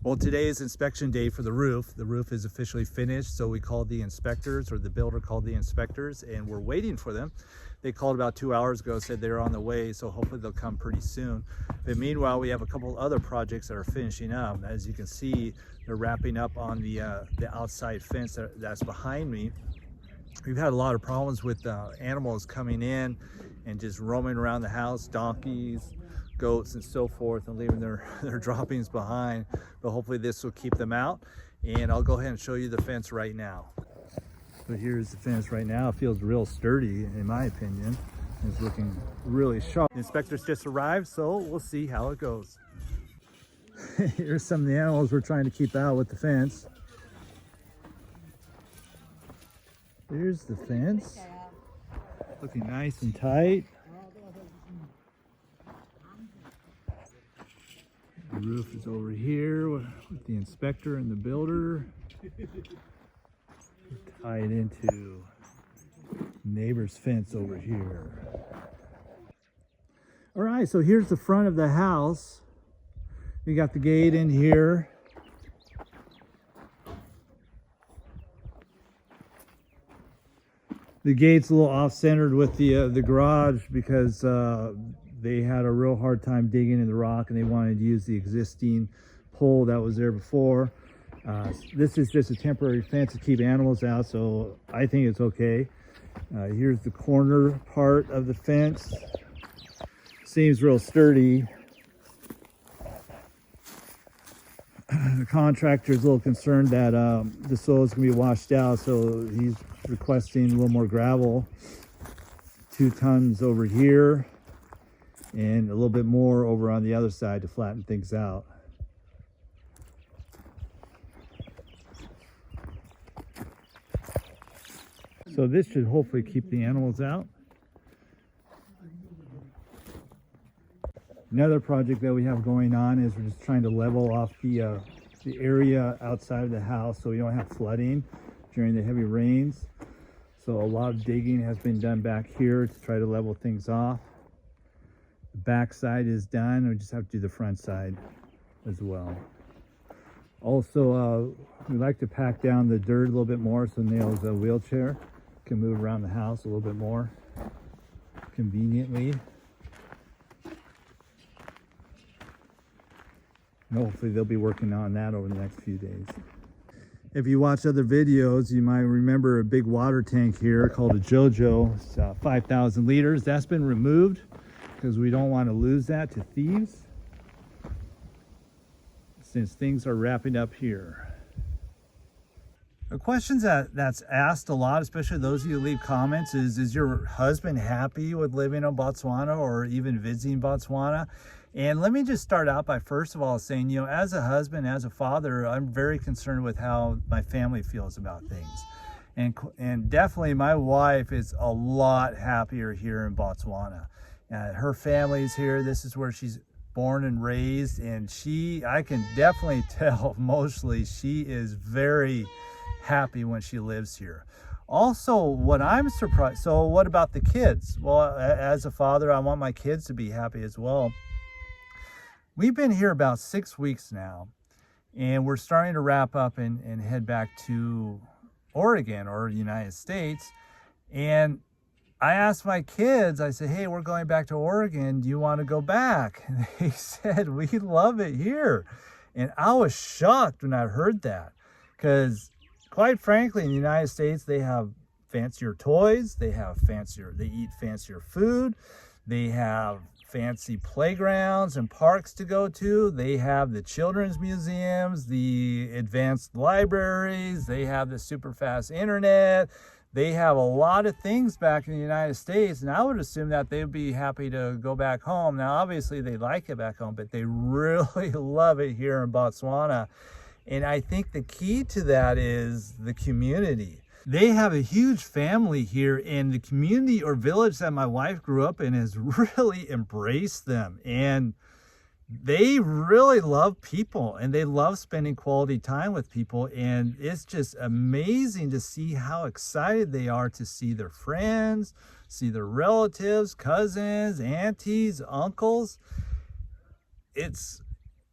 Well, today is inspection day for the roof. The roof is officially finished, so we called the inspectors, or the builder called the inspectors, and we're waiting for them. They called about 2 hours ago, said they're on the way, so hopefully they'll come pretty soon. But meanwhile, we have a couple other projects that are finishing up. As you can see, they're wrapping up on the outside fence that's behind me. We've had a lot of problems with animals coming in and just roaming around the house, donkeys, goats and so forth, and leaving their droppings behind. But hopefully this will keep them out, and I'll go ahead and show you the fence right now. So here's the fence right now. It feels real sturdy in my opinion. It's looking really sharp. The inspectors just arrived, so we'll see how it goes. Here's some of the animals we're trying to keep out with the fence. Here's the fence, looking nice and tight. The roof is over here with the inspector and the builder. Tie it into neighbor's fence over here. All right, so here's the front of the house. We got the gate in here. The gate's a little off-centered with the garage because they had a real hard time digging in the rock, and they wanted to use the existing pole that was there before. This is just a temporary fence to keep animals out, so I think it's okay. Here's the corner part of the fence. Seems real sturdy. The contractor's a little concerned that the soil is going to be washed out, so he's requesting a little more gravel. 2 tons over here and a little bit more over on the other side to flatten things out. So this should hopefully keep the animals out. Another project that we have going on is we're just trying to level off the area outside of the house so we don't have flooding during the heavy rains. So a lot of digging has been done back here to try to level things off. The back side is done. We just have to do the front side as well. Also, we like to pack down the dirt a little bit more so Neil's wheelchair can move around the house a little bit more conveniently. And hopefully they'll be working on that over the next few days. If you watch other videos, you might remember a big water tank here called a JoJo. It's 5,000 liters. That's been removed because we don't want to lose that to thieves since things are wrapping up here. The questions that's asked a lot, especially those of you who leave comments, is your husband happy with living in Botswana or even visiting Botswana? And let me just start out by first of all saying, you know, as a husband, as a father, I'm very concerned with how my family feels about things. And definitely my wife is a lot happier here in Botswana. Her family's here. This is where she's born and raised. And I can definitely tell emotionally, she is very happy when she lives here. Also, what I'm surprised, so what about the kids? Well, as a father, I want my kids to be happy as well. We've been here about 6 weeks now, and we're starting to wrap up and head back to Oregon or the United States. And I asked my kids, I said, hey, we're going back to Oregon. Do you want to go back? And they said, we love it here. And I was shocked when I heard that because quite frankly, in the United States, they have fancier toys. They eat fancier food. They have fancy playgrounds and parks to go to. They have the children's museums, the advanced libraries. They have the super fast internet. They have a lot of things back in the United States, and I would assume that they'd be happy to go back home. Now, obviously, they like it back home, but they really love it here in Botswana. And I think the key to that is the community. They have a huge family here, and the community or village that my wife grew up in has really embraced them. And they really love people, and they love spending quality time with people. And it's just amazing to see how excited they are to see their friends, see their relatives, cousins, aunties, uncles. It's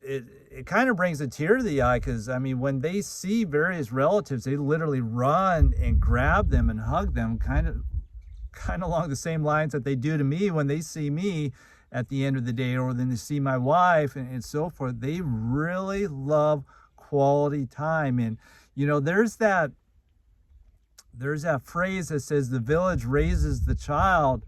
it kind of brings a tear to the eye, because I mean, when they see various relatives, they literally run and grab them and hug them, kind of along the same lines that they do to me when they see me at the end of the day, or then they see my wife and so forth. They really love quality time. And you know, there's that phrase that says the village raises the child,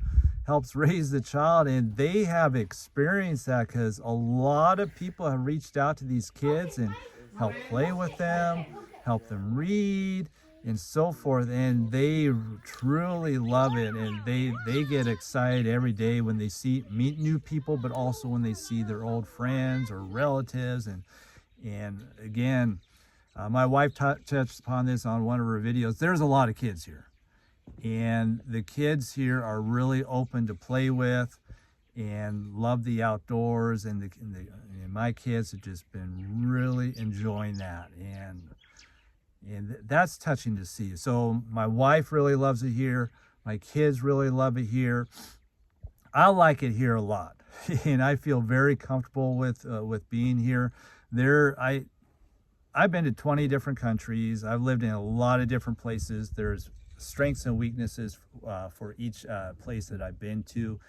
helps raise the child, and they have experienced that, because a lot of people have reached out to these kids and helped play with them, help them read and so forth, and they truly love it. And they get excited every day when they meet new people, but also when they see their old friends or relatives. And again, my wife touched upon this on one of her videos. There's a lot of kids here, and the kids here are really open to play with and love the outdoors, and my kids have just been really enjoying that, and that's touching to see. So my wife really loves it here. My kids really love it here. I like it here a lot, and I feel very comfortable with being here. I've been to 20 different countries. I've lived in a lot of different places. There's strengths and weaknesses for each place that I've been to.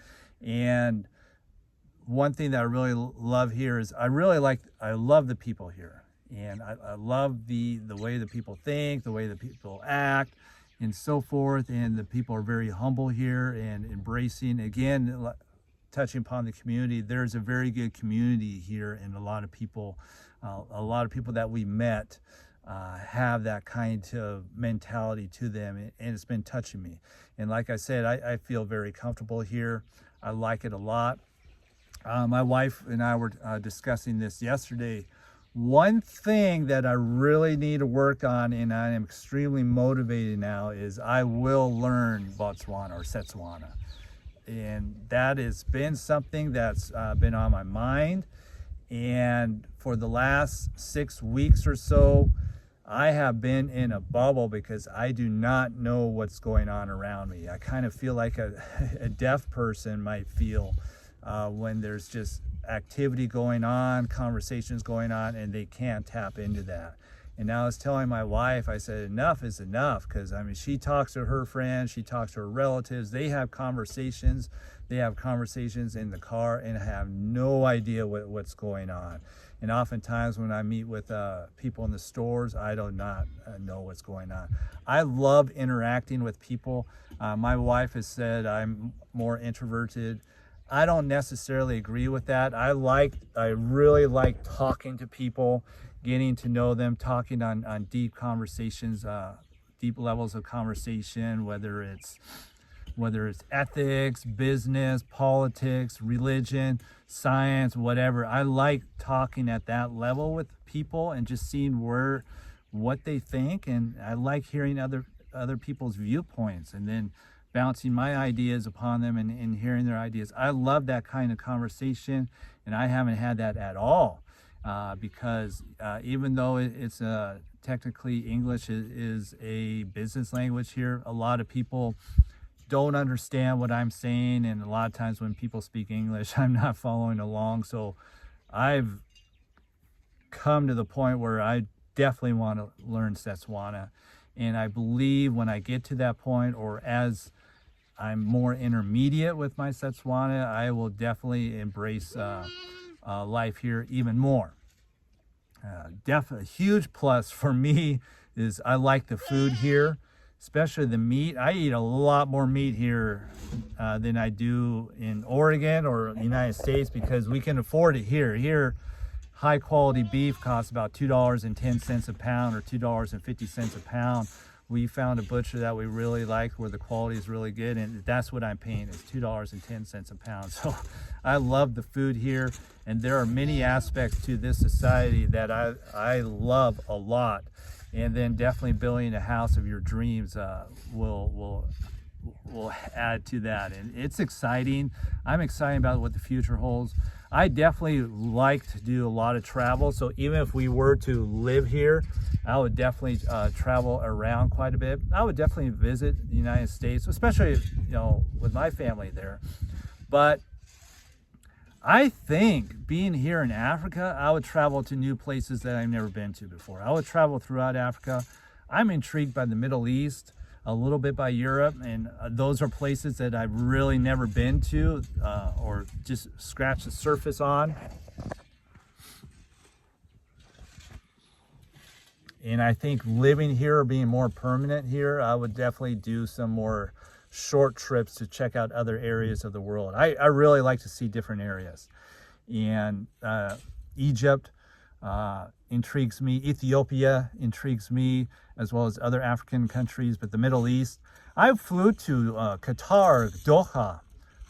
And one thing that I really love here is I love the people here. And I love the way the people think, the way the people act, and so forth. And the people are very humble here and embracing. Again, touching upon the community, there's a very good community here, and a lot of people that we met have that kind of mentality to them, and it's been touching me. And like I said, I feel very comfortable here. I like it a lot. My wife and I were discussing this yesterday. One thing that I really need to work on, and I am extremely motivated now, is I will learn Botswana or Setswana. And that has been something that's been on my mind. And for the last 6 weeks or so, I have been in a bubble because I do not know what's going on around me. I kind of feel like a deaf person might feel when there's just activity going on, conversations going on, and they can't tap into that. And now I was telling my wife, I said, enough is enough, because I mean, she talks to her friends, she talks to her relatives, they have conversations in the car, and have no idea what's going on. And oftentimes when I meet with people in the stores, I do not know what's going on. I love interacting with people. My wife has said I'm more introverted. I don't necessarily agree with that. I really like talking to people, getting to know them, talking on deep conversations, deep levels of conversation, whether it's ethics, business, politics, religion, science, whatever. I like talking at that level with people and just seeing what they think, and I like hearing other people's viewpoints, and then bouncing my ideas upon them and hearing their ideas. I love that kind of conversation, and I haven't had that at all, because even though it's technically English is a business language here, a lot of people don't understand what I'm saying, and a lot of times when people speak English, I'm not following along. So I've come to the point where I definitely want to learn Setswana, and I believe when I get to that point, or as I'm more intermediate with my Setswana, I will definitely embrace life here even more. Definitely a huge plus for me is I like the food here, especially the meat. I eat a lot more meat here than I do in Oregon or the United States, because we can afford it here. Here, high quality beef costs about $2.10 a pound or $2.50 a pound. We found a butcher that we really like, where the quality is really good, and that's what I'm paying, is $2.10 a pound. So I love the food here, and there are many aspects to this society that I love a lot. And then definitely building a house of your dreams will add to that, and it's exciting. I'm excited about what the future holds. I definitely like to do a lot of travel, so even if we were to live here, I would definitely travel around quite a bit. I would definitely visit the United States, especially with my family there. But I think being here in Africa, I would travel to new places that I've never been to before. I would travel throughout Africa. I'm intrigued by the Middle East, a little bit by Europe, and those are places that I've really never been to or just scratched the surface on. And I think living here or being more permanent here, I would definitely do some more short trips to check out other areas of the world. I really like to see different areas. And Egypt intrigues me. Ethiopia intrigues me, as well as other African countries, but the Middle East. I flew to Qatar, Doha,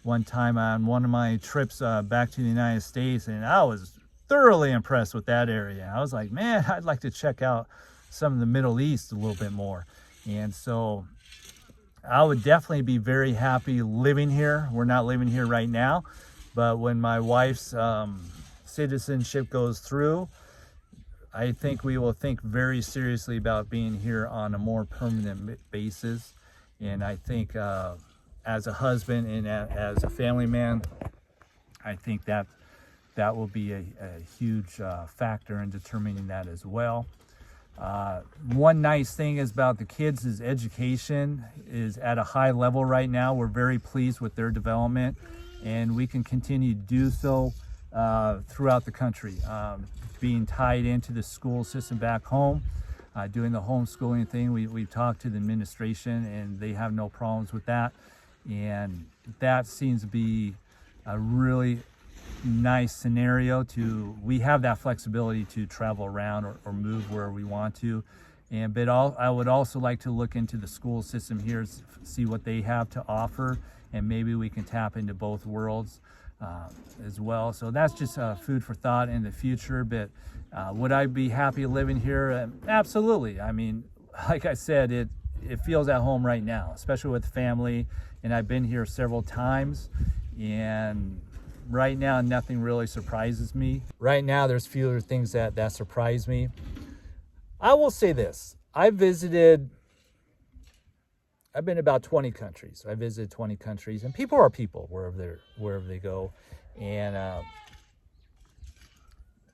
one time on one of my trips back to the United States, and I was thoroughly impressed with that area. I was like, man, I'd like to check out some of the Middle East a little bit more. And so I would definitely be very happy living here. We're not living here right now, but when my wife's citizenship goes through, I think we will think very seriously about being here on a more permanent basis. And I think as a husband and as a family man, I think that will be a huge factor in determining that as well. One nice thing is about the kids is education is at a high level right now. We're very pleased with their development, and we can continue to do so throughout the country. Being tied into the school system back home, doing the homeschooling thing, we've talked to the administration and they have no problems with that. And that seems to be a really nice scenario we have that flexibility to travel around or move where we want to. But I would also like to look into the school system here, see what they have to offer, and maybe we can tap into both worlds as well. So that's just food for thought in the future. But would I be happy living here? Absolutely. I mean, like I said, it feels at home right now, especially with family, and I've been here several times, and right now nothing really surprises me. Right now there's fewer things that surprise me. I will say this, I've been about 20 countries. I visited 20 countries, and people are people wherever they go. And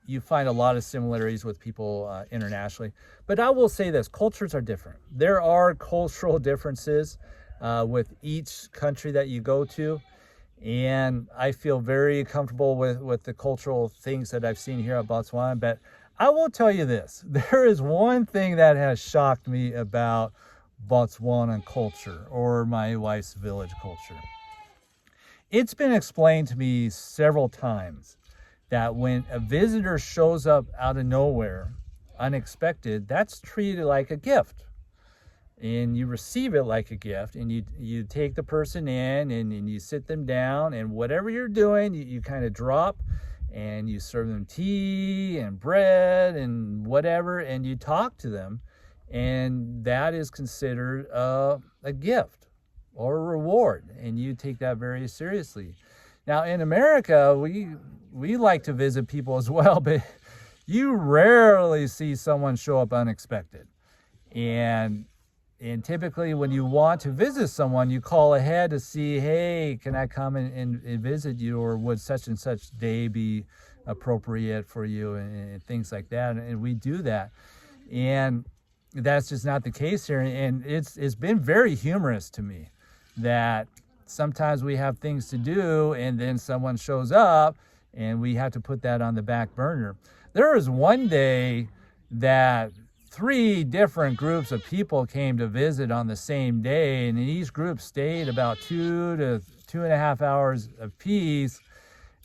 you find a lot of similarities with people internationally. But I will say this, cultures are different. There are cultural differences with each country that you go to. And I feel very comfortable with the cultural things that I've seen here at Botswana. But I will tell you this, there is one thing that has shocked me about Botswana culture, or my wife's village culture. It's been explained to me several times that when a visitor shows up out of nowhere, unexpected, that's treated like a gift. And you receive it like a gift, and you take the person in and you sit them down, and whatever you're doing, you kind of drop, and you serve them tea and bread and whatever, and you talk to them, and that is considered a gift or a reward, and you take that very seriously. Now in America, we like to visit people as well, but you rarely see someone show up unexpected. And typically when you want to visit someone, you call ahead to see, hey, can I come and visit you, or would such and such day be appropriate for you, and things like that. And we do that. And that's just not the case here. And it's been very humorous to me that sometimes we have things to do and then someone shows up and we have to put that on the back burner. There was one day that 3 different groups of people came to visit on the same day, and each group stayed about 2 to 2.5 hours apiece.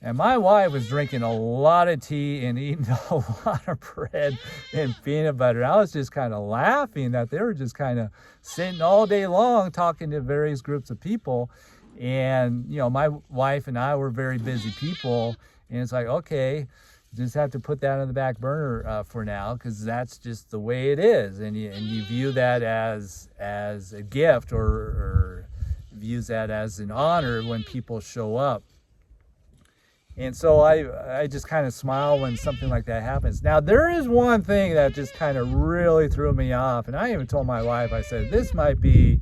And my wife was drinking a lot of tea and eating a lot of bread and peanut butter. I was just kind of laughing that they were just kind of sitting all day long talking to various groups of people. And, you know, my wife and I were very busy people, and it's like, okay, just have to put that on the back burner for now, because that's just the way it is. And you view that as a gift, or views that as an honor when people show up. And so I just kind of smile when something like that happens. Now, there is one thing that just kind of really threw me off, and I even told my wife, I said, this might be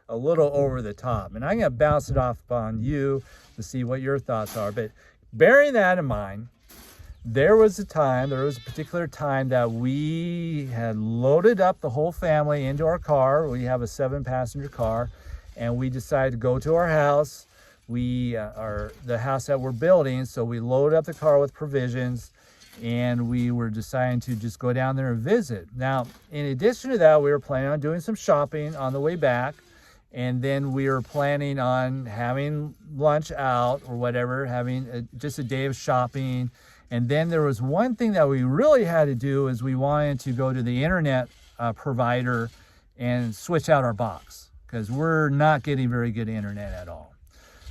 a little over the top, and I'm going to bounce it off on you to see what your thoughts are. But bearing that in mind, there was a particular time that we had loaded up the whole family into our car. We have a 7-passenger car, and we decided to go to our house. We are the house that we're building, so we loaded up the car with provisions, and we were deciding to just go down there and visit. Now, in addition to that, we were planning on doing some shopping on the way back, and then we were planning on having lunch out or whatever, having just a day of shopping. And then there was one thing that we really had to do is we wanted to go to the internet provider and switch out our box, because we're not getting very good internet at all.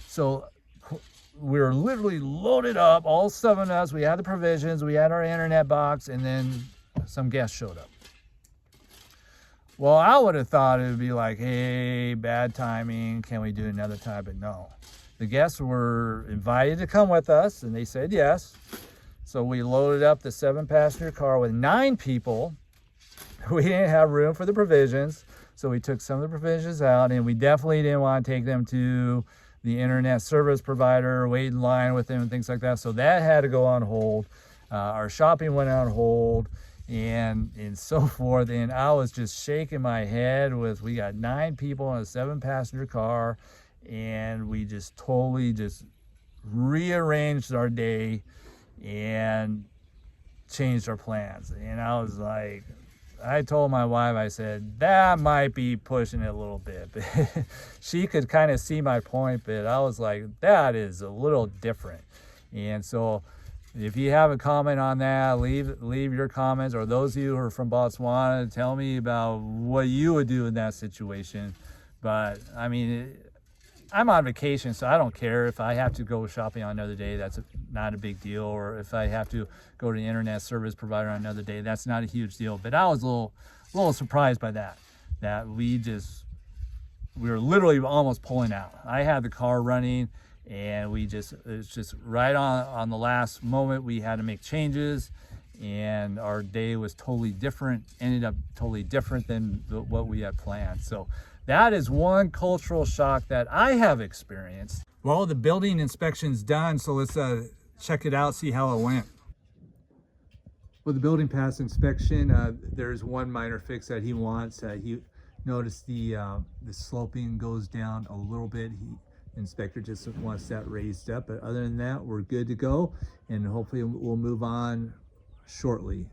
So we were literally loaded up, all 7 of us. We had the provisions, we had our internet box, and then some guests showed up. Well, I would have thought it would be like, hey, bad timing, can we do another time? But no. The guests were invited to come with us, and they said yes. So we loaded up the 7-passenger car with 9 people. We didn't have room for the provisions, so we took some of the provisions out, and we definitely didn't want to take them to the internet service provider, wait in line with them and things like that. So that had to go on hold. Our shopping went on hold, and so forth. And I was just shaking my head with, we got 9 people in a 7-passenger car, and we just totally just rearranged our day and changed our plans. And I was like, I told my wife, I said, that might be pushing it a little bit. But she could kind of see my point, but I was like, that is a little different. And so if you have a comment on that, leave your comments, or those of you who are from Botswana, tell me about what you would do in that situation. But I mean, I'm on vacation, so I don't care if I have to go shopping on another day. That's not a big deal. Or if I have to go to the internet service provider on another day, that's not a huge deal. But I was a little surprised by that we were literally almost pulling out. I had the car running, and it's just right on the last moment. We had to make changes, and our day was totally different, ended up totally different than what we had planned. So that is one cultural shock that I have experienced. Well, the building inspection's done, so let's check it out, see how it went. Well, the building passed inspection. There's one minor fix that he wants. He noticed the sloping goes down a little bit. Inspector just wants that raised up, but other than that, we're good to go, and hopefully we'll move on shortly.